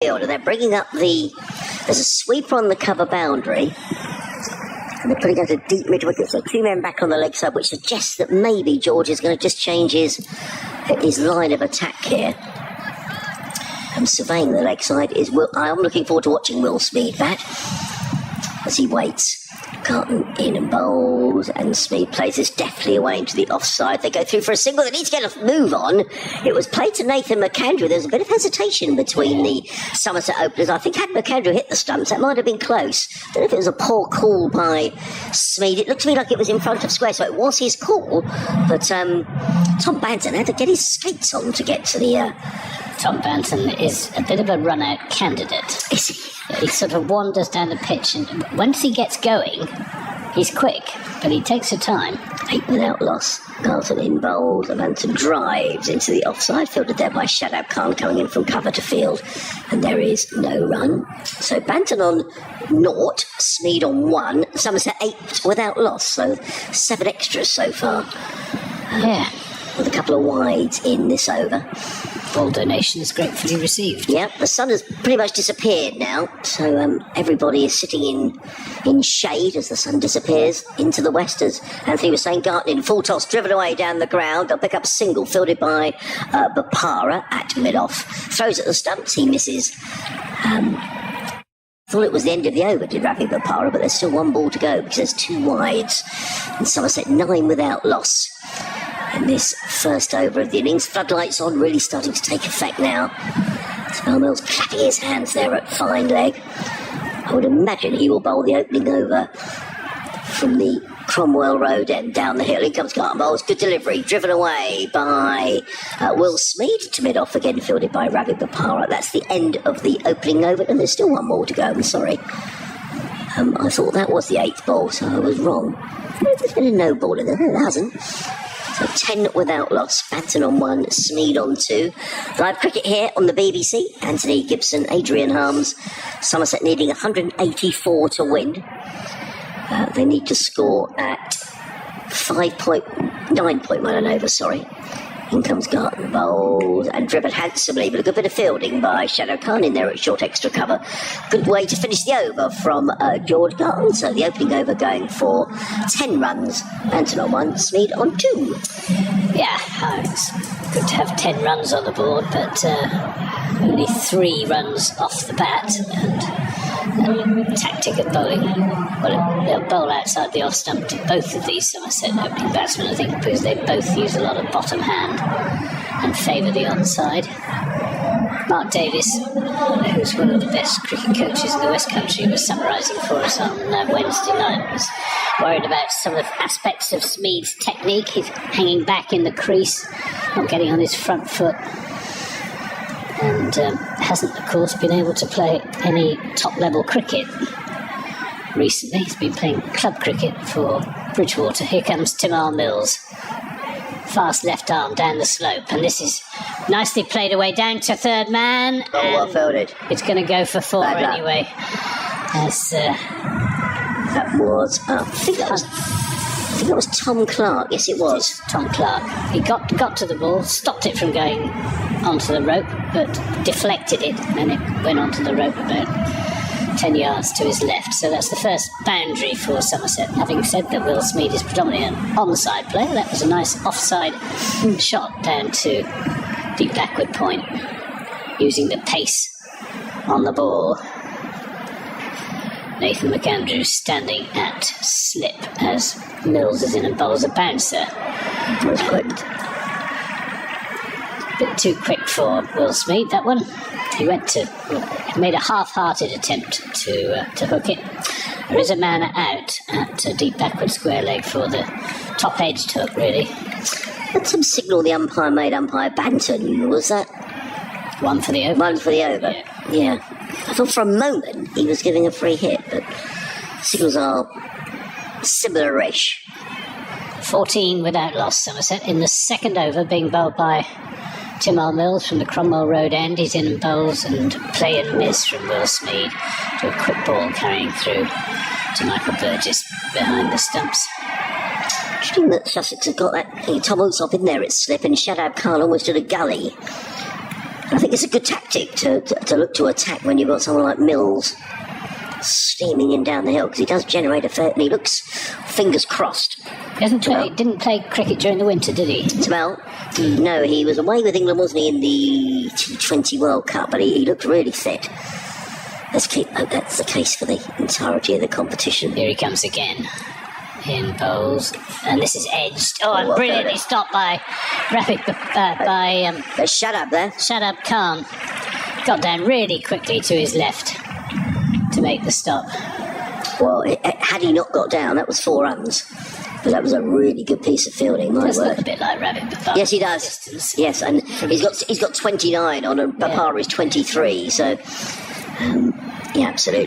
And they're bringing up there's a sweeper on the cover boundary. And they're putting out a deep mid-wicket. So 2 men back on the leg side, which suggests that maybe George is going to just change his line of attack here. And surveying the leg side is Will. I am looking forward to watching Will Smeed bat as he waits. Carton in and bowls, and Smeed plays this deftly away into the offside. They go through for a single. They need to get a move on. It was played to Nathan McAndrew. There's a bit of hesitation between the Somerset openers. I think had McAndrew hit the stumps, that might have been close. I don't know if it was a poor call by Smeed. It looked to me like it was in front of square, so it was his call. But Tom Banton had to get his skates on to get to the... Tom Banton is a bit of a run-out candidate. Is he? He sort of wanders down the pitch, and once he gets going, he's quick, but he takes the time. 8 without loss. Carlton in bowls, and Banton drives into the offside, fielded there by Shadab Khan coming in from cover to field, and there is no run. So Banton on 0, Smeed on 1, Somerset 8 without loss, so 7 extras so far. Yeah. With a couple of wides in this over. All donations gratefully received. Yeah, the sun has pretty much disappeared now, so everybody is sitting in shade as the sun disappears into the west. As Anthony was saying, Garton in full toss, driven away down the ground. They'll pick up a single, fielded by Bapara at mid-off. Throws at the stumps, he misses. Thought it was the end of the over, did Ravi Bapara, but there's still 1 ball to go because there's 2 wides. And Somerset 9 without loss. And this first over of the innings, floodlights on, really starting to take effect now. Spellmill's clapping his hands there at fine leg. I would imagine he will bowl the opening over from the Cromwell Road end down the hill. In comes Carton bowls, good delivery, driven away by Will Smeed to mid-off, again fielded by Ravi Bapara. That's the end of the opening over, and there's still 1 more to go, I'm sorry. I thought that was the 8th ball, so I was wrong. There's been a no ball in there, no, there hasn't. So 10 without loss. Banton on 1, Smeed on 2. Live cricket here on the BBC. Anthony Gibson, Adrian Harms. Somerset needing 184 to win. They need to score at 9.1 over, sorry. In comes Garton, bowls and driven handsomely, but a good bit of fielding by Shadow Khan in there at short extra cover. Good way to finish the over from George Garton. So the opening over going for 10 runs. Banton on 1, Smeed on 2. Yeah, it's good to have 10 runs on the board, but only 3 runs off the bat. And tactic of bowling. Well, they'll bowl outside the off stump to both of these Somerset opening batsmen, I think, because they both use a lot of bottom hand and favour the onside. Mark Davis, who's one of the best cricket coaches in the West Country, was summarising for us on Wednesday night, was worried about some of the aspects of Smeed's technique. He's hanging back in the crease, not getting on his front foot. And hasn't, of course, been able to play any top-level cricket recently. He's been playing club cricket for Bridgewater. Here comes Timar Mills. Fast left arm down the slope. And this is nicely played away down to third man. Oh, well fielded. It's going to go for 4 anyway. As, that was... I think that was Tom Clark. Yes, it was. Tom Clark. He got to the ball, stopped it from going onto the rope, but deflected it, and it went onto the rope about 10 yards to his left. So that's the first boundary for Somerset. Having said that, Will Smeed is predominantly an onside player. That was a nice offside shot down to deep backward point, using the pace on the ball. Nathan McAndrew standing at slip as Mills is in and bowls a bouncer. Was quick. A bit too quick for Will Smeed, that one. He made a half-hearted attempt to hook it. There is a man out at a deep backward square leg for the top-edged hook, really. That's some signal the umpire made, umpire Banton, was that? 1 for the over. 1 for the over, yeah. I thought for a moment he was giving a free hit, but signals are similar-ish. 14 without loss, Somerset. In the second over, being bowled by Timar Mills from the Cromwell Road end. He's in and bowls and play and miss from Will Smeed to a quick ball carrying through to Michael Burgess behind the stumps. Interesting that Sussex have got that Tom Olsop in there at slip, and Shadab Khan almost at a gully. I think it's a good tactic to look to attack when you've got someone like Mills steaming in down the hill, because he does generate a fair... And he looks, fingers crossed. Didn't play cricket during the winter, did he? Well, no, he was away with England, wasn't he, in the T20 World Cup, but he looked really fit. Hope that's the case for the entirety of the competition. Here he comes again. In bowls, and this is edged. Oh, and brilliantly stopped by Shut up there. Shut up, Khan. Got down really quickly to his left to make the stop. Well, had he not got down, that was 4 runs. But that was a really good piece of fielding. My Does word. look a bit like Rabbit, but yes, he does. Distance. Yes, and he's got 29 on a Bapara is 23. So, yeah, absolutely.